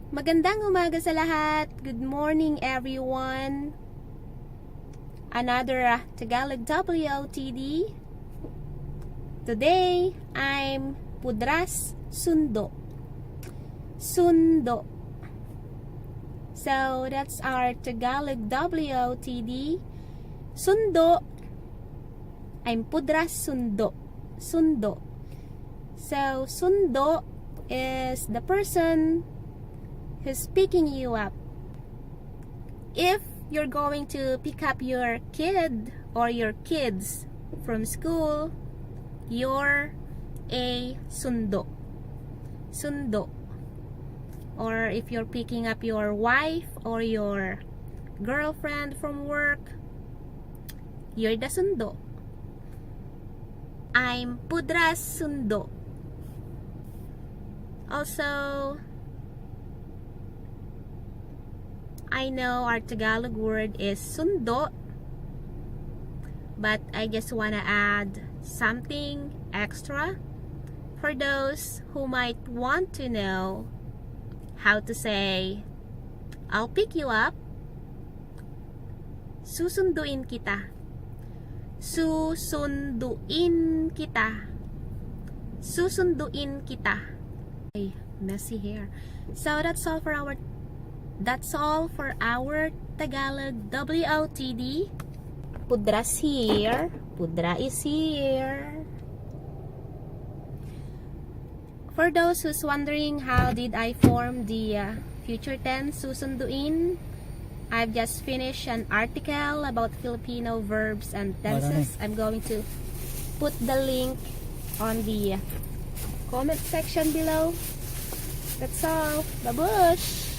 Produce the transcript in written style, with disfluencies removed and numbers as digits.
Magandang umaga sa lahat. Good morning everyone. Another Tagalog WOTD. Today, I'm Pudras Sundo. Sundo. So, that's our Tagalog WOTD. Sundo. I'm Pudras Sundo. Sundo. So, Sundo is the person who's picking you up. If you're going to pick up your kid or your kids from school, you're a sundo. Sundo. Or if you're picking up your wife or your girlfriend from work, you're the sundo. I'm Pudras Sundo. Also, I know our Tagalog word is sundo, but I just wanna add something extra for those who might want to know how to say, I'll pick you up. Susunduin kita. Susunduin kita. Susunduin kita. Ay, messy hair. So that's all for our Tagalog WOTD. Pudras here. Pudra is here. For those who's wondering how did I form the future tense susunduin, I've just finished an article about Filipino verbs and tenses. I'm going to put the link on the comment section below. That's all. Babush!